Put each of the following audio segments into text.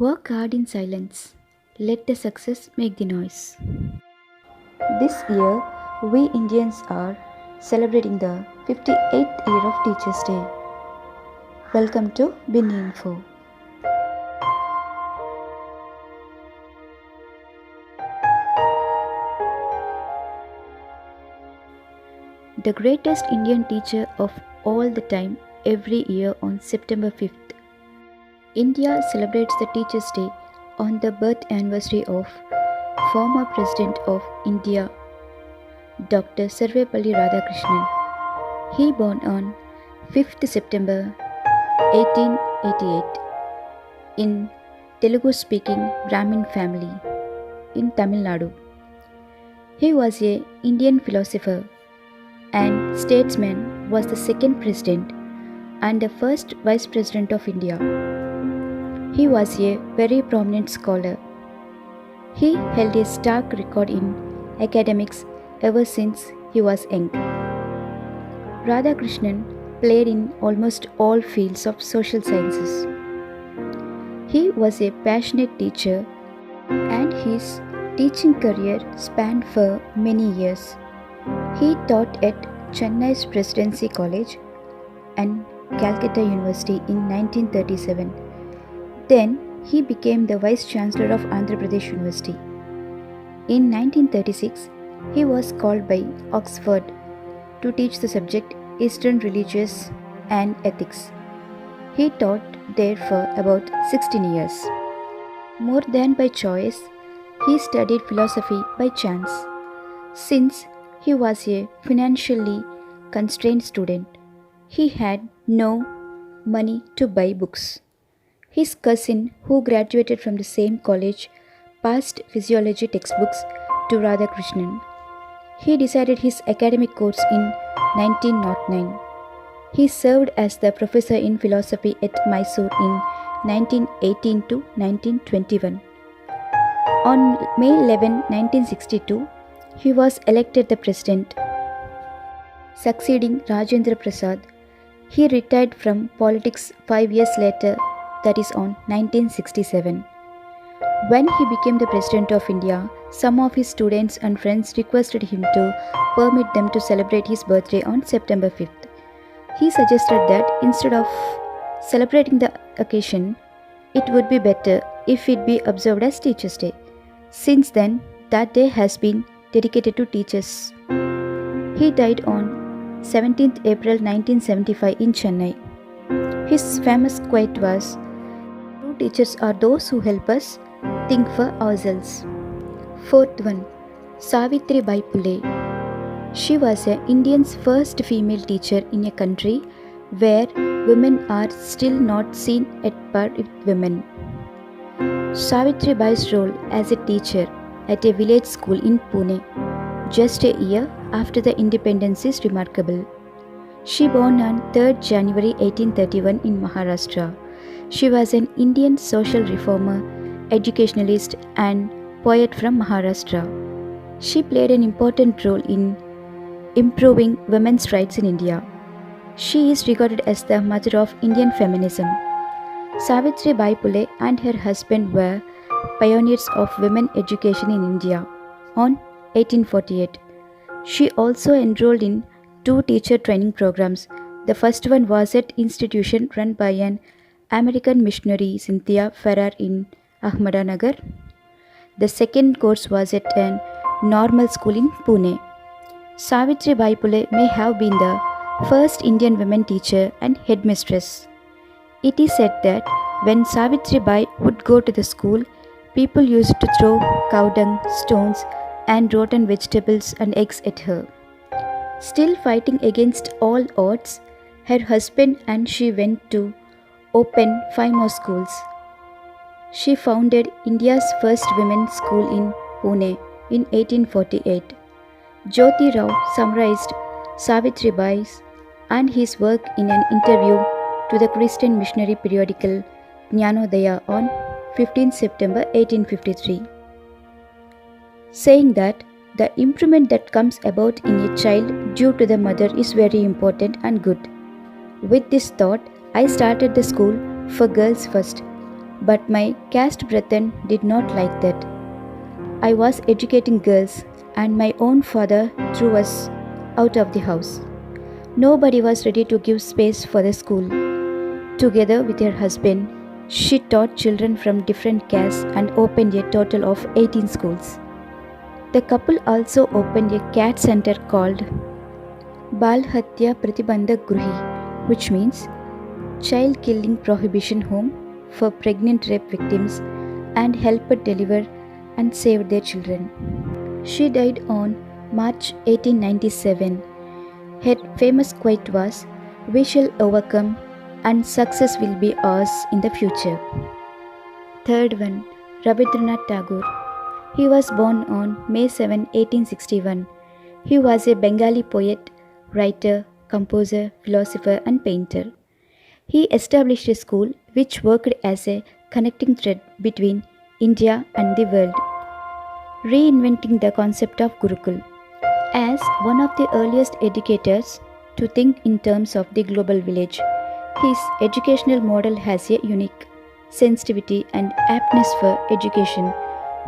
Work hard in silence. Let the success make the noise. This year, we Indians are celebrating the 58th year of Teachers' Day. Welcome to Binni Info. The greatest Indian teacher of all the time every year on September 5th. India celebrates the Teachers' Day on the birth anniversary of former President of India, Dr. Sarvepalli Radhakrishnan. He born on 5th September 1888 in Telugu-speaking Brahmin family in Tamil Nadu. He was an Indian philosopher and statesman, was the second president and the first vice president of India. He was a very prominent scholar. He held a stark record in academics ever since he was young. Radhakrishnan played in almost all fields of social sciences. He was a passionate teacher and his teaching career spanned for many years. He taught at Chennai's Presidency College and Calcutta University in 1937. Then he became the Vice Chancellor of Andhra Pradesh University. In 1936, he was called by Oxford to teach the subject Eastern Religions and Ethics. He taught there for about 16 years. More than by choice, he studied philosophy by chance. Since he was a financially constrained student, he had no money to buy books. His cousin, who graduated from the same college, passed physiology textbooks to Radhakrishnan. He decided his academic course in 1909. He served as the professor in philosophy at Mysore in 1918 to 1921. On May 11, 1962, he was elected the president, succeeding Rajendra Prasad. He retired from politics 5 years later, that is on 1967. When he became the President of India, some of his students and friends requested him to permit them to celebrate his birthday on September 5th. He suggested that instead of celebrating the occasion, it would be better if it be observed as Teachers' Day. Since then, that day has been dedicated to teachers. He died on 17th April 1975 in Chennai. His famous quote was, "True teachers are those who help us think for ourselves." Fourth one, Savuthribhai Pule. She was India's first female teacher in a country where women are still not seen at par with women. Savitribai's role as a teacher at a village school in Pune, just a year after the independence, is remarkable. She born on 3rd January 1831 in Maharashtra. She was an Indian social reformer, educationalist and poet from Maharashtra. She played an important role in improving women's rights in India. She is regarded as the mother of Indian feminism. Savitribai Pule and her husband were pioneers of women education in India on 1848. She also enrolled in 2 teacher training programs. The first one was at institution run by an American missionary, Cynthia Ferrar, in Ahmednagar. The second course was at an normal school in Pune. Savitribai Pule may have been the first Indian women teacher and headmistress. It is said that when Savitribai would go to the school, people used to throw cow dung, stones, and rotten vegetables and eggs at her. Still fighting against all odds, her husband and she went to open 5 more schools. She founded India's first women's school in Pune in 1848. Jyoti Rao summarized Savitribai's and his work in an interview to the Christian missionary periodical Jnanodaya on 15 September 1853, saying that the improvement that comes about in a child due to the mother is very important and good. With this thought, I started the school for girls first. But my caste brethren did not like that. I was educating girls, and my own father threw us out of the house. Nobody was ready to give space for the school. Together with her husband, she taught children from different castes and opened a total of 18 schools. The couple also opened a cat center called Bal Hatya Pratibandhak Gruhi, which means Child Killing Prohibition Home for pregnant rape victims, and helped deliver and saved their children. She died on March 1897. Her famous quote was, "We shall overcome and success will be ours in the future." Third one, Rabindranath Tagore. He was born on May 7, 1861. He was a Bengali poet, writer, composer, philosopher, and painter. He established a school which worked as a connecting thread between India and the world, reinventing the concept of Gurukul. As one of the earliest educators to think in terms of the global village, his educational model has a unique sensitivity and aptness for education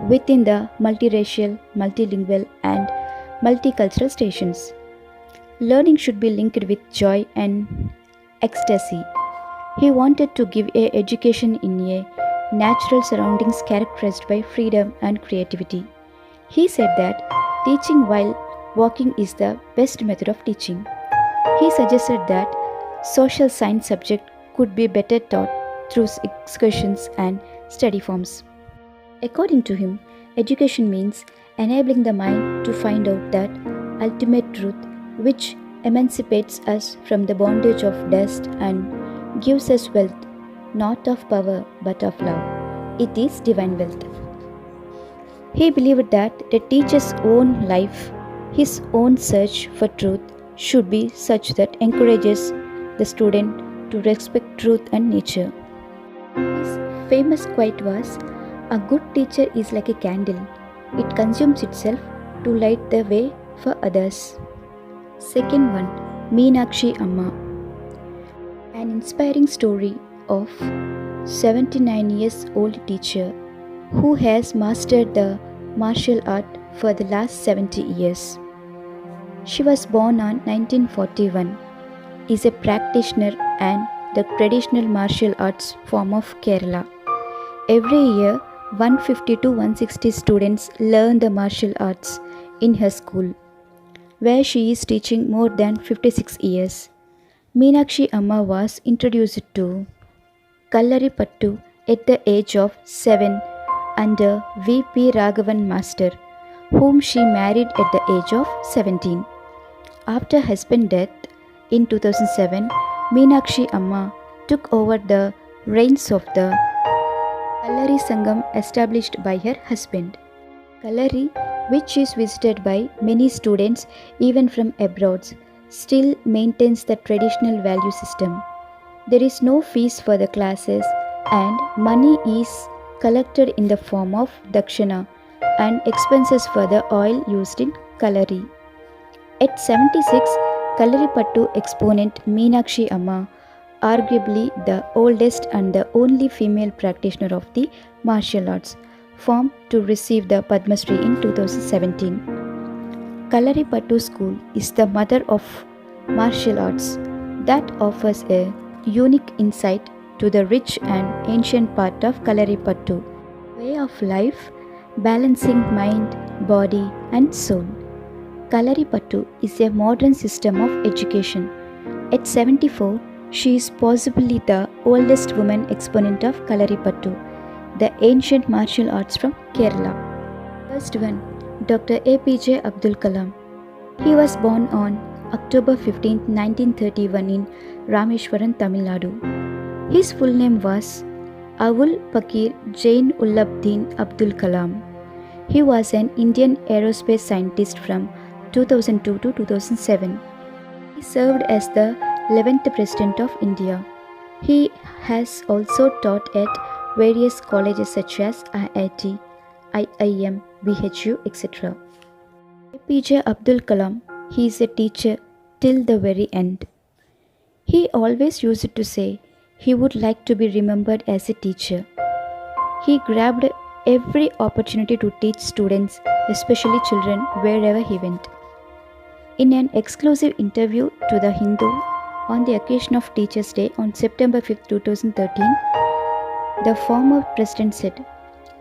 within the multiracial, multilingual, and multicultural stations. Learning should be linked with joy and ecstasy. He wanted to give a education in a natural surroundings characterized by freedom and creativity. He said that teaching while walking is the best method of teaching. He suggested that social science subject could be better taught through excursions and study forms. According to him, education means enabling the mind to find out that ultimate truth which emancipates us from the bondage of dust and gives us wealth, not of power but of love. It is divine wealth. He believed that the teacher's own life, his own search for truth, should be such that encourages the student to respect truth and nature. His famous quote was, "A good teacher is like a candle. It consumes itself to light the way for others." Second one, Meenakshi Amma. An inspiring story of 79 years old teacher who has mastered the martial art for the last 70 years. She was born on 1941, is a practitioner and the traditional martial arts form of Kerala. Every year, 150 to 160 students learn the martial arts in her school, where she is teaching more than 56 years. Meenakshi Amma was introduced to Kallaripattu at the age of 7 under V.P. Raghavan Master, whom she married at the age of 17. After husband's death in 2007, Meenakshi Amma took over the reins of the Kallari Sangam established by her husband. Kallari, which is visited by many students even from abroad, still maintains the traditional value system. There is no fees for the classes and money is collected in the form of dakshina and expenses for the oil used in Kallari. At 76, Kallaripattu exponent Meenakshi Amma, arguably the oldest and the only female practitioner of the martial arts, formed to receive the Padma Shri in 2017. Kallaripattu School is the mother of martial arts that offers a unique insight to the rich and ancient part of Kallaripattu, way of life balancing mind, body and soul. Kallaripattu is a modern system of education. At 74, she is possibly the oldest woman exponent of Kallaripattu, the ancient martial arts from Kerala. First one, Dr. A.P.J.Abdul Kalam. He was born on October 15, 1931 in Rameshwaram, Tamil Nadu. His full name was Avul Pakir Jain Ullabdin Abdul Kalam. He was an Indian aerospace scientist from 2002 to 2007. He served as the 11th President of India. He has also taught at various colleges such as IIT, IIM, BHU, etc. A.P.J. Abdul Kalam, he is a teacher till the very end. He always used to say he would like to be remembered as a teacher. He grabbed every opportunity to teach students, especially children, wherever he went. In an exclusive interview to The Hindu on the occasion of Teachers' Day on September 5, 2013, the former president said,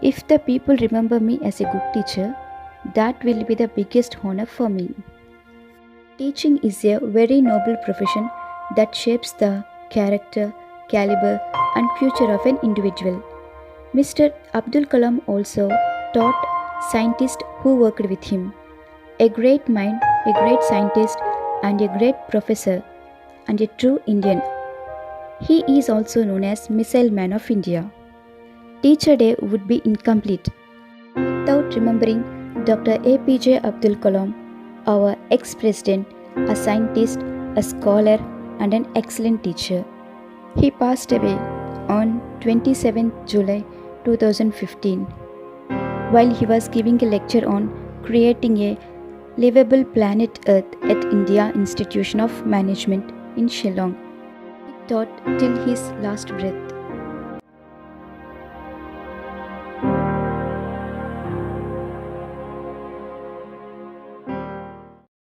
"If the people remember me as a good teacher, that will be the biggest honor for me." Teaching is a very noble profession that shapes the character, caliber, and future of an individual. Mr. Abdul Kalam also taught scientists who worked with him. A great mind, a great scientist, and a great professor, and a true Indian. He is also known as Missile Man of India. Teacher Day would be incomplete without remembering Dr. A.P.J. Abdul Kalam, our ex-president, a scientist, a scholar, and an excellent teacher. He passed away on 27 July 2015 while he was giving a lecture on creating a livable planet Earth at India Institution of Management in Shillong. He taught till his last breath.